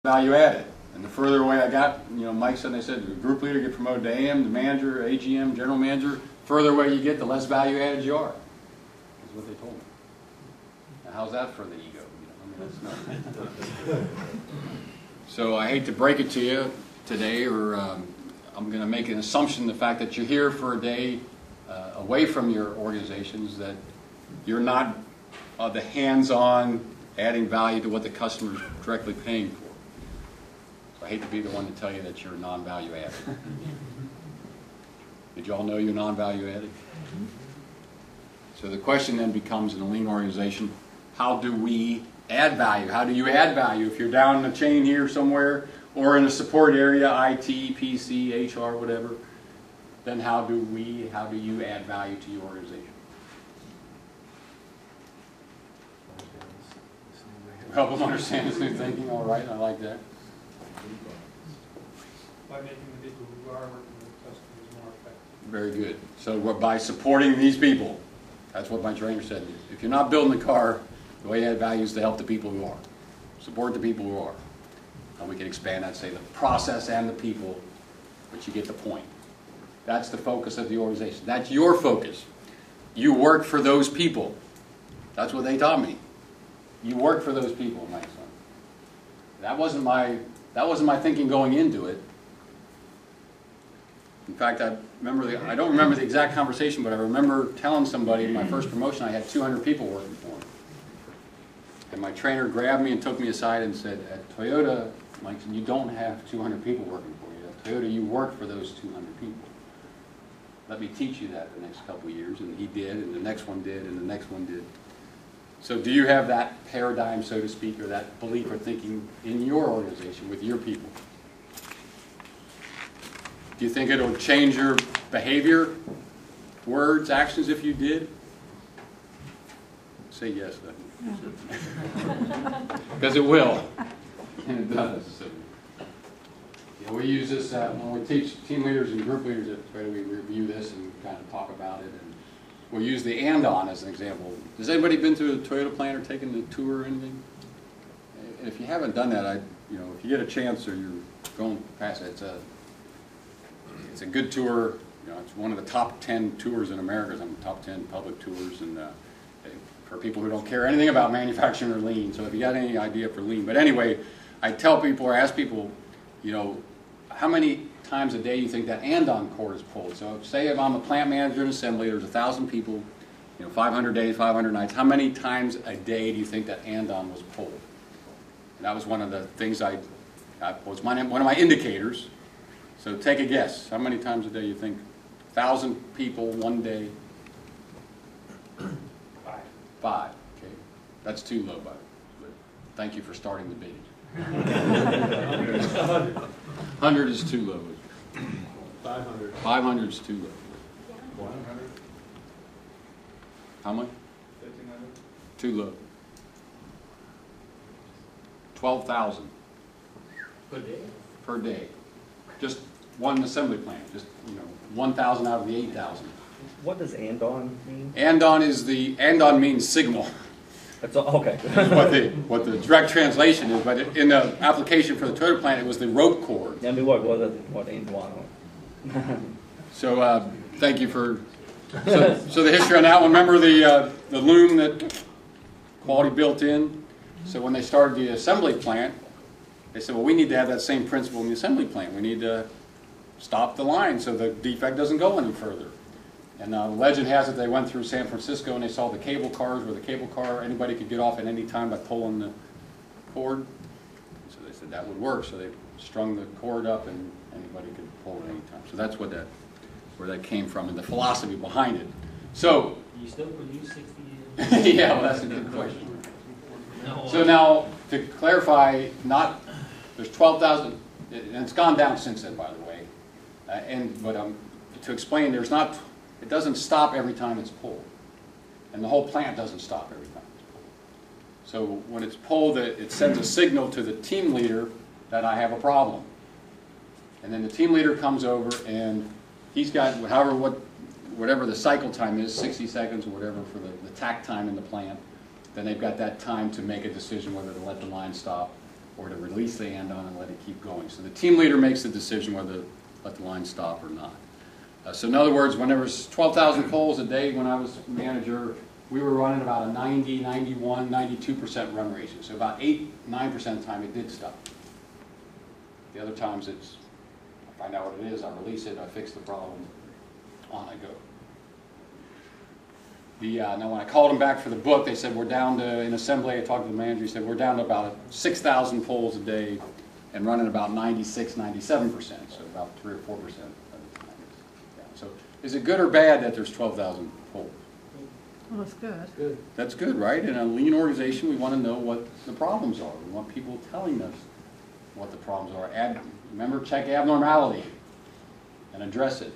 value added. And the further away I got, Mike said, they said the group leader get promoted to AM, the manager, AGM, general manager. Further away you get, the less value added you are. That's what they told me. Now, how's that for the ego? That's not. So I hate to break it to you today, or I'm going to make an assumption, the fact that you're here for a day away from your organizations, that you're not the hands-on adding value to what the customer's directly paying for. So I hate to be the one to tell you that you're non-value added. Did you all know you're non-value added? So the question then becomes, in a lean organization, how do we add value? How do you add value? If you're down the chain here somewhere, or in a support area, IT, PC, HR, whatever, then how do you add value to your organization? Help them understand this new thinking. All right, I like that. By making the people who are working with customers more effective. Very good. So by supporting these people, that's what my trainer said. If you're not building the car, the way you add value is to help the people who are. Support the people who are. And we can expand that, say the process and the people, but you get the point. That's the focus of the organization. That's your focus. You work for those people. That's what they taught me. You work for those people, my son. That wasn't my thinking going into it. In fact, I don't remember the exact conversation, but I remember telling somebody in my first promotion I had 200 people working for me. And my trainer grabbed me and took me aside and said, at Toyota, Mike, you don't have 200 people working for you. At Toyota, you work for those 200 people. Let me teach you that the next couple of years. And he did, and the next one did, and the next one did. So do you have that paradigm, so to speak, or that belief or thinking in your organization with your people? Do you think it'll change your behavior, words, actions if you did? Say yes, then. Because it will. And it does. So, we use this when we teach team leaders and group leaders at Toyota. We review this and kind of talk about it. And we'll use the and-on as an example. Has anybody been to a Toyota plant or taken the tour or anything? And if you haven't done that, if you get a chance or you're going past it, it's a good tour. It's one of the top 10 tours in America. Some top 10 public tours, and for people who don't care anything about manufacturing or lean. So if you got any idea for lean, but anyway, I tell people or ask people, how many times a day you think that and-on cord is pulled. So say if I'm a plant manager in assembly, there's 1,000 people, 500 days, 500 nights. How many times a day do you think that and-on was pulled? And that was one of the things was one of my indicators. So take a guess. How many times a day you think? 1,000 people, one day? 5. Okay. That's too low, buddy. But thank you for starting the bidding. 100 is too low. 500. 500 is too low. 100. How much? 1,500. Too low. 12,000 Per day? per day. Just one assembly plant. Just 1,000 out of the 8,000. What does and-on mean? And-on means signal. That's all, okay. what the direct translation is, but in the application for the Toyota plant, it was the rope cord. Yeah, I mean, what and-on? So thank you for. So the history on that one. Remember the loom that quality built in. So when they started the assembly plant, they said, well, we need to have that same principle in the assembly plant. We need to stop the line so the defect doesn't go any further. And the legend has it they went through San Francisco and they saw the cable cars where the cable car, anybody could get off at any time by pulling the cord. So they said that would work. So they strung the cord up and anybody could pull it any time. So that's where that came from and the philosophy behind it. So You still produce 60 years? yeah, well, that's a good question. No. So now to clarify, there's 12,000, and it's gone down since then, by the way. But to explain, it doesn't stop every time it's pulled. And the whole plant doesn't stop every time it's pulled. So when it's pulled, it sends a signal to the team leader that I have a problem. And then the team leader comes over and he's got whatever the cycle time is, 60 seconds or whatever for the tack time in the plant. Then they've got that time to make a decision whether to let the line stop or to release the andon and let it keep going. So the team leader makes the decision whether to let the line stop or not. So in other words, when there was 12,000 poles a day when I was manager, we were running about a 90, 91, 92% run ratio. So about 8, 9% of the time it did stop. The other times it's, I find out what it is, I release it, I fix the problem, on I go. Now when I called them back for the book, they said we're down to, in assembly, I talked to the manager, he said we're down to about 6,000 poles a day and running about 96, 97%, so about 3 or 4% of the time. Yeah. So is it good or bad that there's 12,000 poles? Well, that's good. Good. That's good, right? In a lean organization, we want to know what the problems are. We want people telling us what the problems are. Remember, check abnormality and address it.